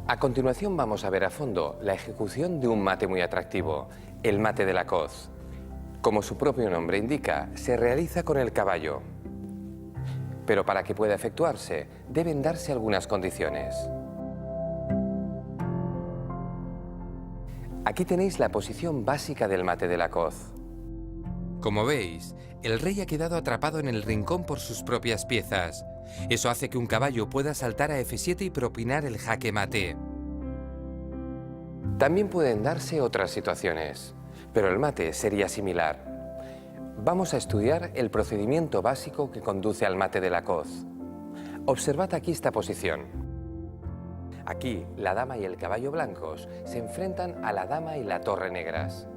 A continuación vamos a ver a fondo la ejecución de un mate muy atractivo, el mate de la coz. Como su propio nombre indica, se realiza con el caballo. Pero para que pueda efectuarse, deben darse algunas condiciones. Aquí tenéis la posición básica del mate de la coz. Como veis, el rey ha quedado atrapado en el rincón por sus propias piezas. Eso hace que un caballo pueda saltar a F7 y propinar el jaque mate. También pueden darse otras situaciones, pero el mate sería similar. Vamos a estudiar el procedimiento básico que conduce al mate de la coz. Observad aquí esta posición. Aquí, la dama y el caballo blancos se enfrentan a la dama y la torre negras.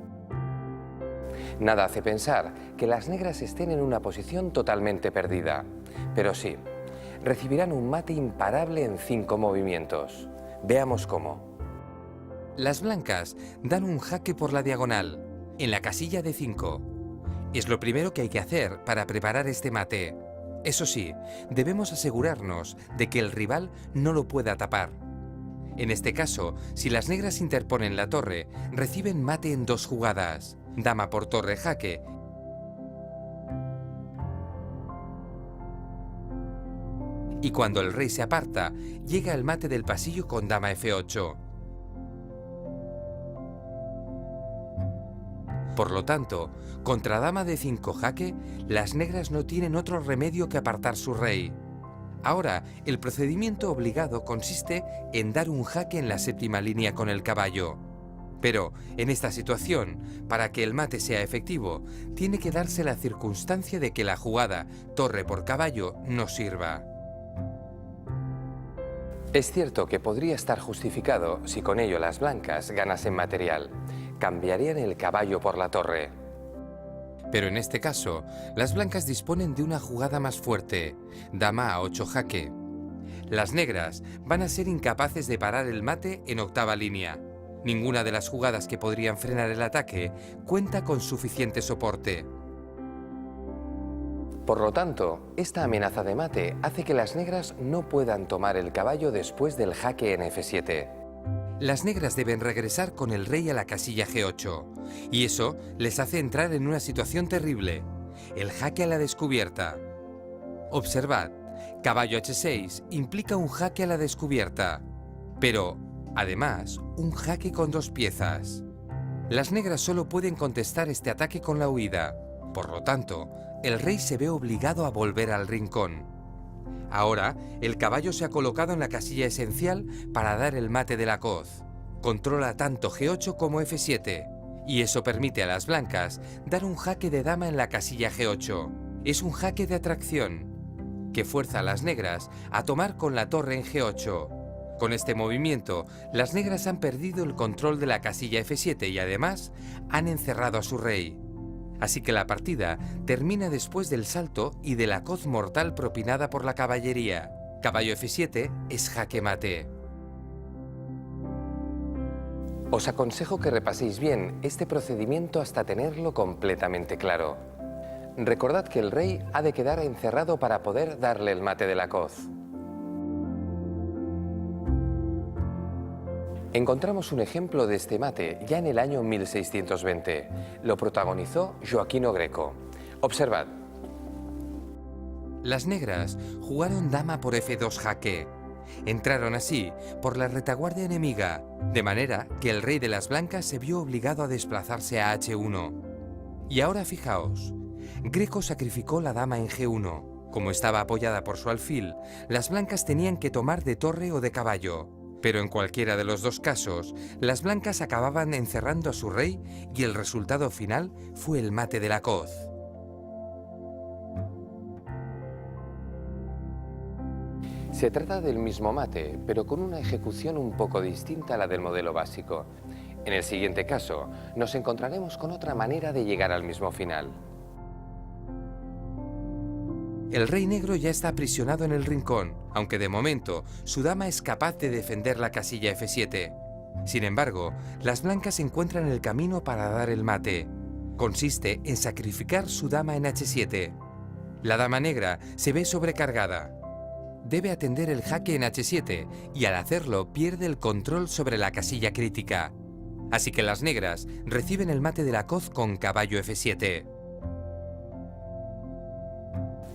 Nada hace pensar que las negras estén en una posición totalmente perdida, pero sí, recibirán un mate imparable en 5 movimientos. Veamos cómo. Las blancas dan un jaque por la diagonal, en la casilla de 5. Es lo primero que hay que hacer para preparar este mate. Eso sí, debemos asegurarnos de que el rival no lo pueda tapar. En este caso, si las negras interponen la torre, reciben mate en 2 jugadas. Dama por torre jaque y cuando el rey se aparta, llega el mate del pasillo con dama F8. Por lo tanto, contra dama de 5 jaque, las negras no tienen otro remedio que apartar su rey. Ahora, el procedimiento obligado consiste en dar un jaque en la 7ª línea con el caballo. Pero, en esta situación, para que el mate sea efectivo, tiene que darse la circunstancia de que la jugada torre por caballo no sirva. Es cierto que podría estar justificado si con ello las blancas ganasen material. Cambiarían el caballo por la torre. Pero en este caso, las blancas disponen de una jugada más fuerte, dama a 8 jaque. Las negras van a ser incapaces de parar el mate en 8ª línea. Ninguna de las jugadas que podrían frenar el ataque cuenta con suficiente soporte. Por lo tanto, esta amenaza de mate hace que las negras no puedan tomar el caballo después del jaque en F7. Las negras deben regresar con el rey a la casilla G8, y eso les hace entrar en una situación terrible, el jaque a la descubierta. Observad, caballo H6 implica un jaque a la descubierta, pero, además, un jaque con 2 piezas. Las negras solo pueden contestar este ataque con la huida, por lo tanto, el rey se ve obligado a volver al rincón. Ahora, el caballo se ha colocado en la casilla esencial para dar el mate de la coz. Controla tanto G8 como F7, y eso permite a las blancas dar un jaque de dama en la casilla G8. Es un jaque de atracción, que fuerza a las negras a tomar con la torre en G8. Con este movimiento, las negras han perdido el control de la casilla F7 y además han encerrado a su rey. Así que la partida termina después del salto y de la coz mortal propinada por la caballería. Caballo F7 es jaque mate. Os aconsejo que repaséis bien este procedimiento hasta tenerlo completamente claro. Recordad que el rey ha de quedar encerrado para poder darle el mate de la coz. Encontramos un ejemplo de este mate ya en el año 1620. Lo protagonizó Joaquino Greco. Observad. Las negras jugaron dama por F2 jaque. Entraron así por la retaguardia enemiga, de manera que el rey de las blancas se vio obligado a desplazarse a H1. Y ahora fijaos, Greco sacrificó la dama en G1. Como estaba apoyada por su alfil, las blancas tenían que tomar de torre o de caballo. Pero en cualquiera de los 2 casos, las blancas acababan encerrando a su rey y el resultado final fue el mate de la coz. Se trata del mismo mate, pero con una ejecución un poco distinta a la del modelo básico. En el siguiente caso, nos encontraremos con otra manera de llegar al mismo final. El rey negro ya está aprisionado en el rincón, aunque de momento su dama es capaz de defender la casilla F7. Sin embargo, las blancas encuentran el camino para dar el mate. Consiste en sacrificar su dama en H7. La dama negra se ve sobrecargada. debe atender el jaque en H7 y al hacerlo pierde el control sobre la casilla crítica. Así que las negras reciben el mate de la coz con caballo F7.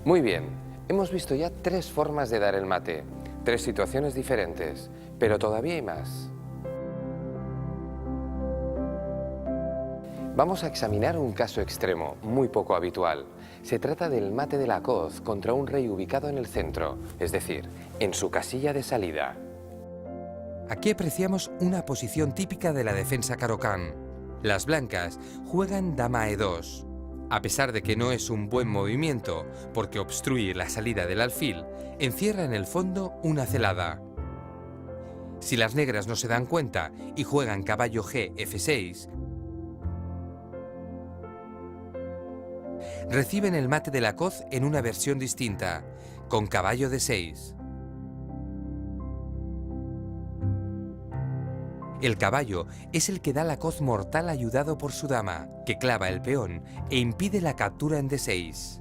Muy bien, hemos visto ya 3 formas de dar el mate, 3 situaciones diferentes, pero todavía hay más. Vamos a examinar un caso extremo, muy poco habitual. Se trata del mate de la coz contra un rey ubicado en el centro, es decir, en su casilla de salida. Aquí apreciamos una posición típica de la defensa Caro-Kann. Las blancas juegan dama E2. A pesar de que no es un buen movimiento, porque obstruye la salida del alfil, encierra en el fondo una celada. Si las negras no se dan cuenta y juegan caballo G F6, reciben el mate de la coz en una versión distinta, con caballo D6. El caballo es el que da la coz mortal ayudado por su dama, que clava el peón e impide la captura en D6.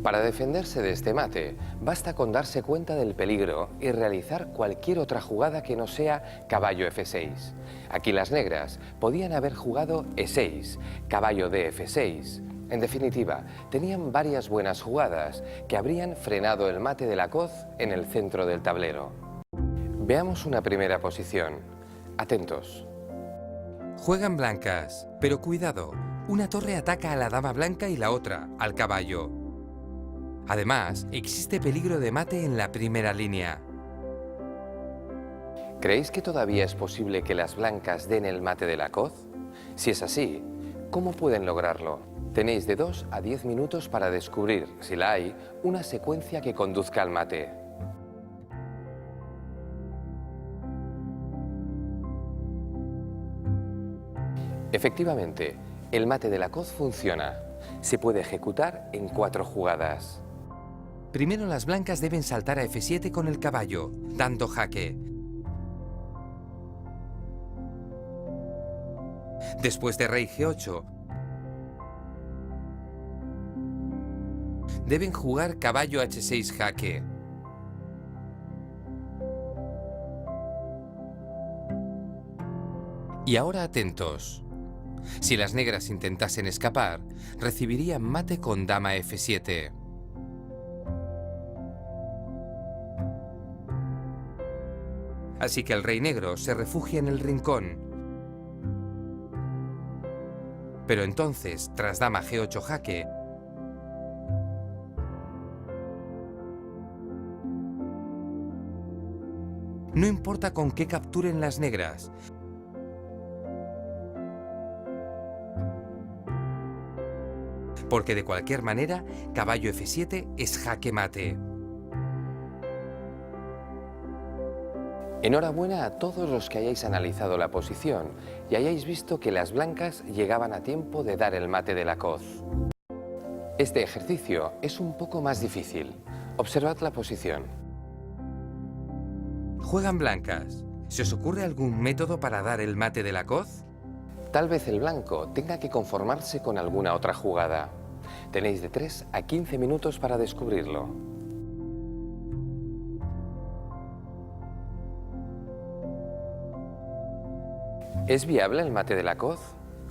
Para defenderse de este mate, basta con darse cuenta del peligro y realizar cualquier otra jugada que no sea caballo F6. Aquí las negras podían haber jugado E6, caballo D F6. En definitiva, tenían varias buenas jugadas que habrían frenado el mate de la coz en el centro del tablero. Veamos una primera posición. Atentos. Juegan blancas, pero cuidado, una torre ataca a la dama blanca y la otra al caballo. Además, existe peligro de mate en la primera línea. ¿Creéis que todavía es posible que las blancas den el mate de la coz? Si es así, ¿cómo pueden lograrlo? Tenéis de 2 a 10 minutos para descubrir, si la hay, una secuencia que conduzca al mate. Efectivamente, el mate de la coz funciona. Se puede ejecutar en 4 jugadas. Primero las blancas deben saltar a F7 con el caballo, dando jaque. Después de rey G8, deben jugar caballo H6 jaque. Y ahora atentos. Si las negras intentasen escapar, recibirían mate con dama F7. Así que el rey negro se refugia en el rincón. Pero entonces, tras dama G8 jaque, no importa con qué capturen las negras, porque de cualquier manera, caballo F7 es jaque mate. Enhorabuena a todos los que hayáis analizado la posición y hayáis visto que las blancas llegaban a tiempo de dar el mate de la coz. Este ejercicio es un poco más difícil. Observad la posición. Juegan blancas. ¿Se os ocurre algún método para dar el mate de la coz? Tal vez el blanco tenga que conformarse con alguna otra jugada. Tenéis de 3 a 15 minutos para descubrirlo. ¿Es viable el mate de la coz?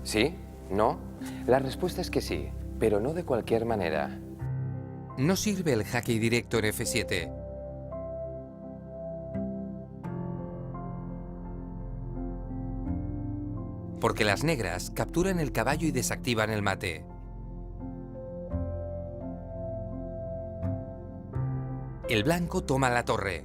¿Sí? ¿No? La respuesta es que sí, pero no de cualquier manera. No sirve el jaque directo en F7. Porque las negras capturan el caballo y desactivan el mate. El blanco toma la torre.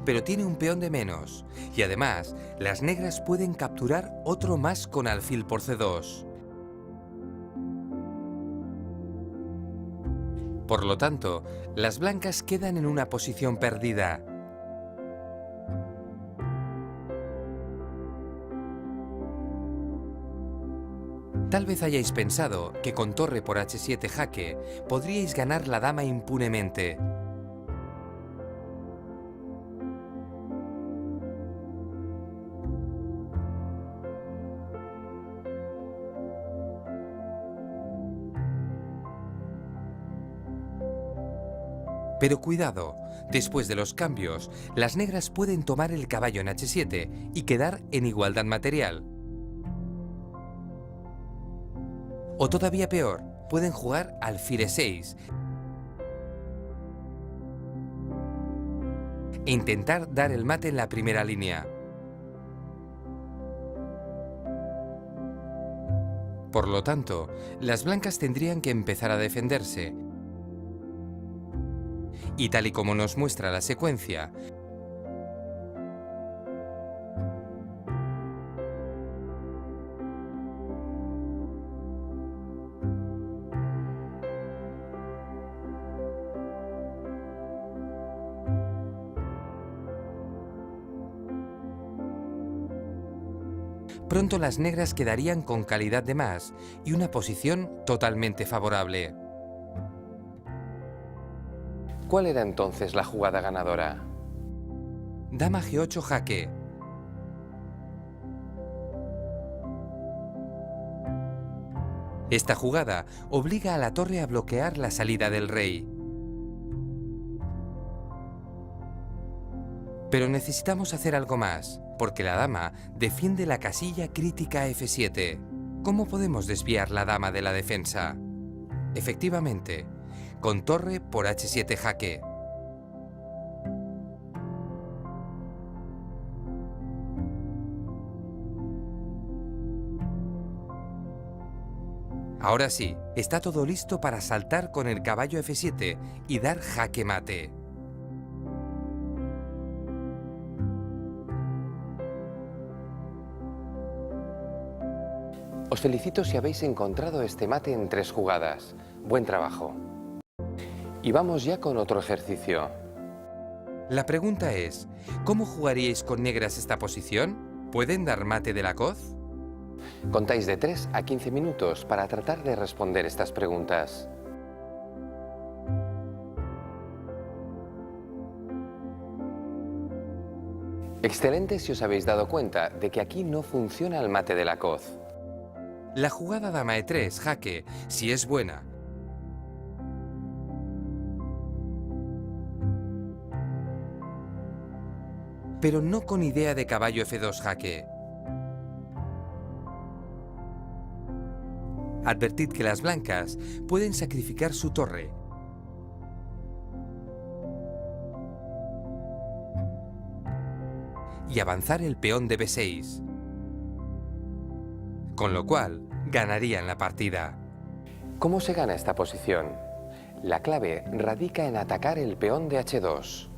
Pero tiene un peón de menos, y además, las negras pueden capturar otro más con alfil por C2. Por lo tanto, las blancas quedan en una posición perdida. Tal vez hayáis pensado que con torre por H7 jaque podríais ganar la dama impunemente. Pero cuidado, después de los cambios, las negras pueden tomar el caballo en h7 y quedar en igualdad material. O todavía peor, pueden jugar alfil e6 e intentar dar el mate en la primera línea. Por lo tanto, las blancas tendrían que empezar a defenderse. Y tal y como nos muestra la secuencia, pronto las negras quedarían con calidad de más y una posición totalmente favorable. ¿Cuál era entonces la jugada ganadora? Dama G8 jaque. Esta jugada obliga a la torre a bloquear la salida del rey. Pero necesitamos hacer algo más, porque la dama defiende la casilla crítica F7. ¿Cómo podemos desviar la dama de la defensa? Efectivamente, con torre por H7 jaque. Ahora sí, está todo listo para saltar con el caballo F7 y dar jaque mate. Os felicito si habéis encontrado este mate en 3 jugadas. Buen trabajo. Y vamos ya con otro ejercicio. La pregunta es, ¿cómo jugaríais con negras esta posición? ¿Pueden dar mate de la coz? Contáis de 3 a 15 minutos para tratar de responder estas preguntas. Excelente si os habéis dado cuenta de que aquí no funciona el mate de la coz. La jugada dama E3 jaque, si es buena, pero no con idea de caballo F2 jaque. Advertid que las blancas pueden sacrificar su torre. Y avanzar el peón de B6. Con lo cual, ganarían la partida. ¿Cómo se gana esta posición? La clave radica en atacar el peón de H2.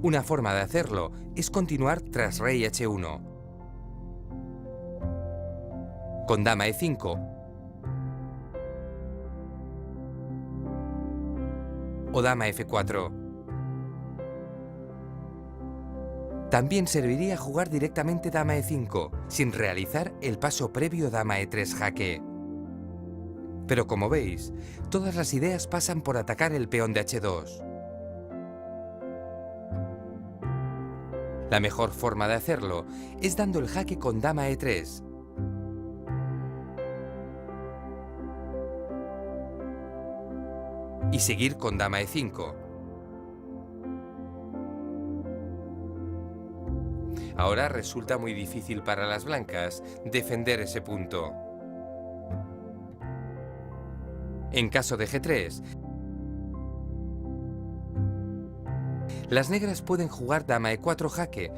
Una forma de hacerlo es continuar tras rey H1. Con dama E5. O dama F4. También serviría jugar directamente dama E5, sin realizar el paso previo dama E3 jaque. Pero como veis, todas las ideas pasan por atacar el peón de H2. La mejor forma de hacerlo es dando el jaque con dama E3. Y seguir con dama E5. Ahora resulta muy difícil para las blancas defender ese punto. En caso de G3, las negras pueden jugar dama E4 jaque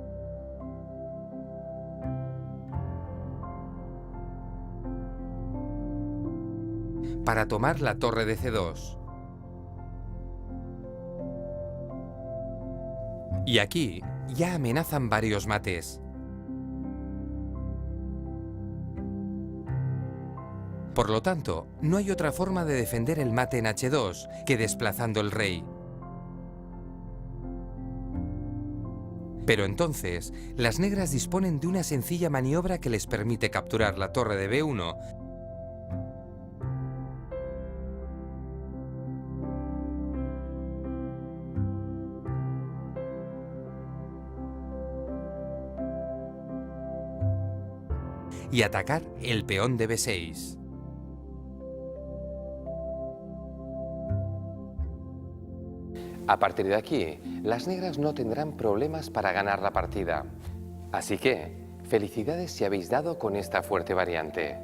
para tomar la torre de C2. Y aquí ya amenazan varios mates. Por lo tanto, no hay otra forma de defender el mate en H2 que desplazando el rey. Pero entonces, las negras disponen de una sencilla maniobra que les permite capturar la torre de B1 y atacar el peón de B6. A partir de aquí, las negras no tendrán problemas para ganar la partida. Así que, felicidades si habéis dado con esta fuerte variante.